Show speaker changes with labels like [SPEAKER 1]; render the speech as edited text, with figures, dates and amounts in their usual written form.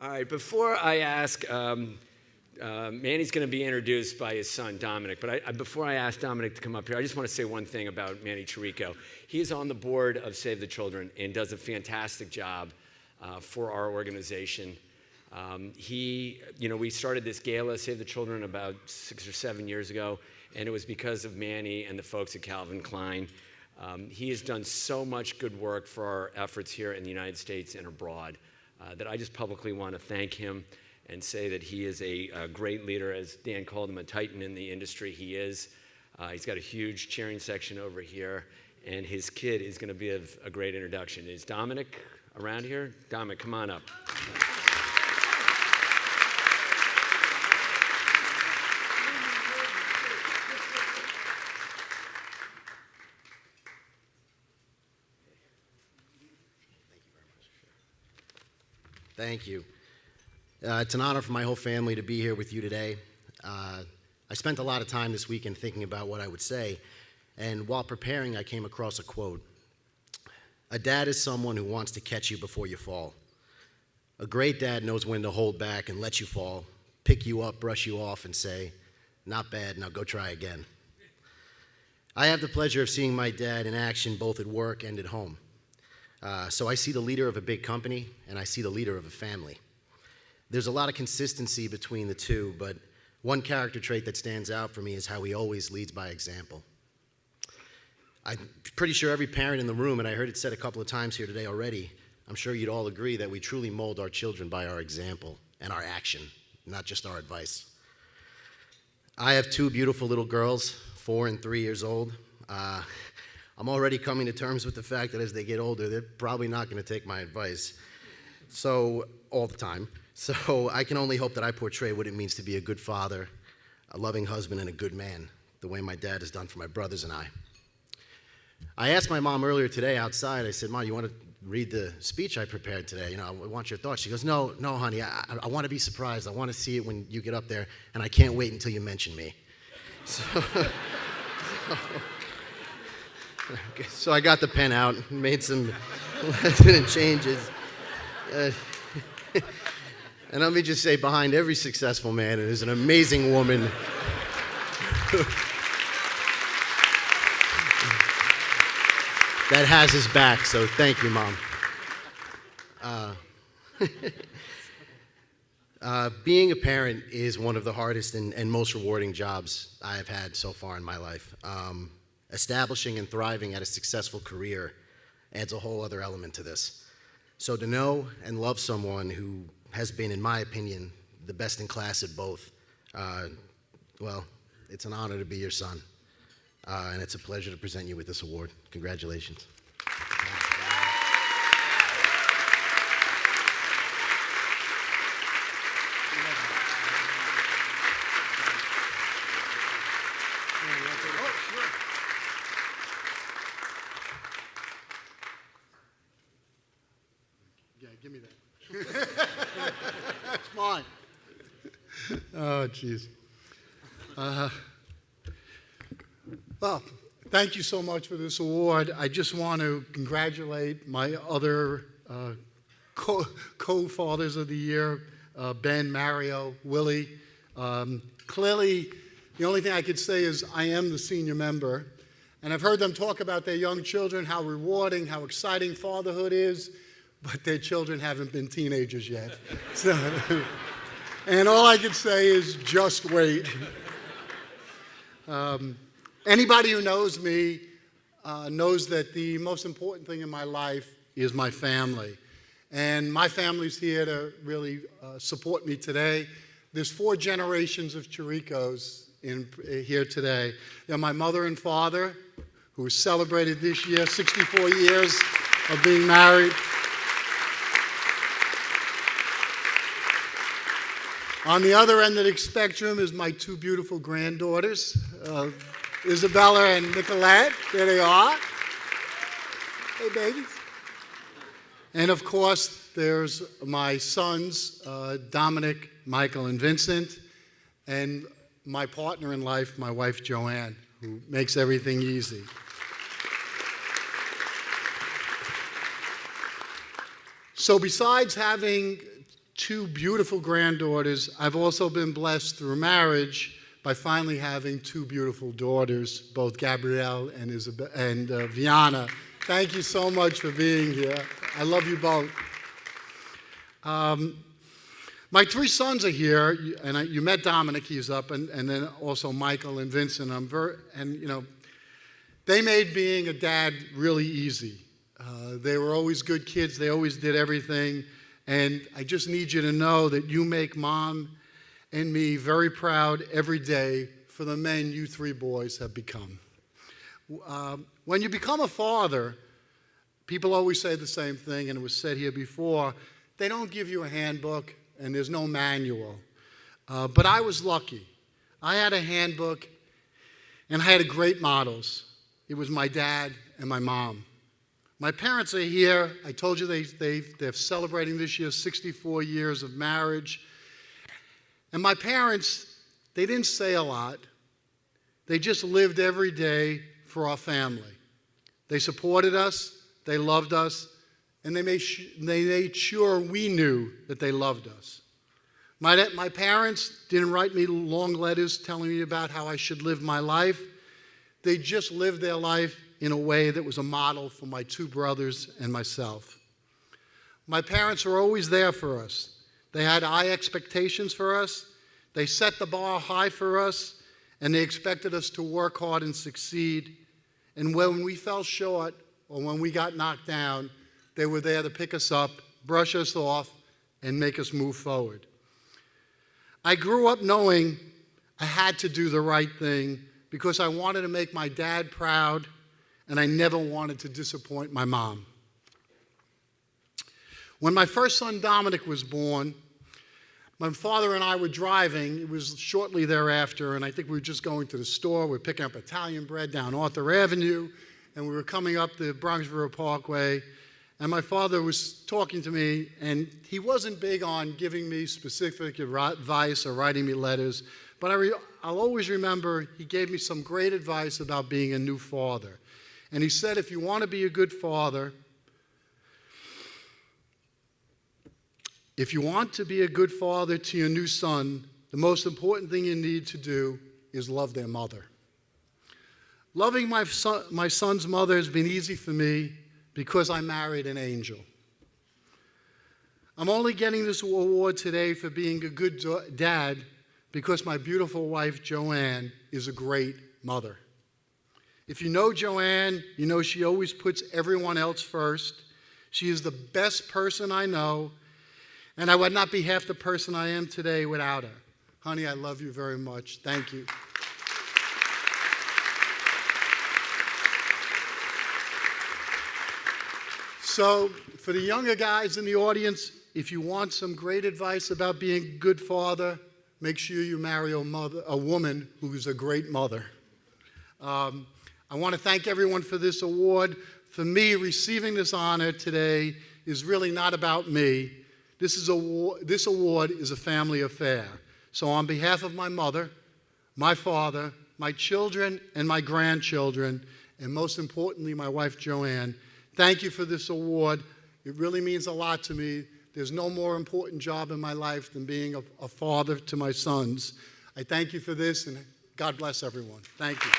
[SPEAKER 1] All right, before I ask, Manny's going to be introduced by his son, Dominic. But before I ask Dominic to come up here, I just want to say one thing about Manny Chirico. He is on the board of Save the Children and does a fantastic job for our organization. We started this gala, Save the Children, about 6 or 7 years ago, and it was because of Manny and the folks at Calvin Klein. He has done so much good work for our efforts here in the United States and abroad that I just publicly want to thank him and say that he is a great leader. As Dan called him, a titan in the industry. He is. He's got a huge cheering section over here, and his kid is going to be a great introduction. Is Dominic around here? Dominic, come on up.
[SPEAKER 2] Thank you. It's an honor for my whole family to be here with you today. I spent a lot of time this weekend thinking about what I would say, and while preparing, I came across a quote. A dad is someone who wants to catch you before you fall. A great dad knows when to hold back and let you fall, pick you up, brush you off, and say, not bad, now go try again. I have the pleasure of seeing my dad in action both at work and at home. So I see the leader of a big company, and I see the leader of a family. There's a lot of consistency between the two, but one character trait that stands out for me is how he always leads by example. I'm pretty sure every parent in the room, and I heard it said a couple of times here today already, I'm sure you'd all agree that we truly mold our children by our example and our action, not just our advice. I have two beautiful little girls, 4 and 3 years old. I'm already coming to terms with the fact that as they get older, they're probably not going to take my advice all the time. So I can only hope that I portray what it means to be a good father, a loving husband, and a good man, the way my dad has done for my brothers and I. I asked my mom earlier today outside, I said, Mom, you want to read the speech I prepared today? I want your thoughts. She goes, no, honey, I want to be surprised. I want to see it when you get up there, and I can't wait until you mention me. So I got the pen out and made some last-minute changes. And let me just say, behind every successful man is an amazing woman that has his back. So thank you, Mom. Being a parent is one of the hardest and most rewarding jobs I have had so far in my life. Establishing and thriving at a successful career adds a whole other element to this. So to know and love someone who has been, in my opinion, the best in class at both, well, it's an honor to be your son. And it's a pleasure to present you with this award. Congratulations.
[SPEAKER 3] Yeah, give me that. That's mine. Oh, jeez. Well, thank you so much for this award. I just want to congratulate my other co-fathers of the year, Ben, Mario, Willie. Clearly, the only thing I could say is I am the senior member, and I've heard them talk about their young children, how rewarding, how exciting fatherhood is, but their children haven't been teenagers yet. And all I can say is just wait. Anybody who knows me knows that the most important thing in my life is my family. And my family's here to really support me today. There's 4 generations of Chiricos here today. They're my mother and father, who celebrated this year 64 years of being married. On the other end of the spectrum is my 2 beautiful granddaughters, Isabella and Nicolette. There they are. Hey, babies. And of course, there's my sons, Dominic, Michael, and Vincent, and my partner in life, my wife, Joanne, who makes everything easy. So besides having two beautiful granddaughters, I've also been blessed through marriage by finally having two beautiful daughters, both Gabrielle and Viana. Thank you so much for being here. I love you both. My three sons are here, and you met Dominic, he's up, and then also Michael and Vincent. They made being a dad really easy. They were always good kids. They always did everything. And I just need you to know that you make Mom and me very proud every day for the men you three boys have become. When you become a father, people always say the same thing, and it was said here before, they don't give you a handbook and there's no manual. But I was lucky. I had a handbook and I had great models. It was my dad and my mom. My parents are here. I told you they're celebrating this year 64 years of marriage. And my parents, they didn't say a lot. They just lived every day for our family. They supported us, they loved us, and they made sure we knew that they loved us. My parents didn't write me long letters telling me about how I should live my life. They just lived their life in a way that was a model for my two brothers and myself. My parents were always there for us. They had high expectations for us. They set the bar high for us, and they expected us to work hard and succeed. And when we fell short or when we got knocked down, they were there to pick us up, brush us off, and make us move forward. I grew up knowing I had to do the right thing because I wanted to make my dad proud, and I never wanted to disappoint my mom. When my first son, Dominic, was born, my father and I were driving. It was shortly thereafter, and I think we were just going to the store. We were picking up Italian bread down Arthur Avenue, and we were coming up the Bronxboro Parkway, and my father was talking to me, and he wasn't big on giving me specific advice or writing me letters, but I'll always remember he gave me some great advice about being a new father. And he said, if you want to be a good father, if you want to be a good father to your new son, the most important thing you need to do is love their mother. Loving my son's mother has been easy for me because I married an angel. I'm only getting this award today for being a good dad because my beautiful wife, Joanne, is a great mother. If you know Joanne, you know she always puts everyone else first. She is the best person I know, and I would not be half the person I am today without her. Honey, I love you very much. Thank you. So, for the younger guys in the audience, if you want some great advice about being a good father, make sure you marry a woman who's a great mother. I want to thank everyone for this award. For me, receiving this honor today is really not about me. This award is a family affair. So on behalf of my mother, my father, my children, and my grandchildren, and most importantly, my wife, Joanne, thank you for this award. It really means a lot to me. There's no more important job in my life than being a father to my sons. I thank you for this, and God bless everyone. Thank you.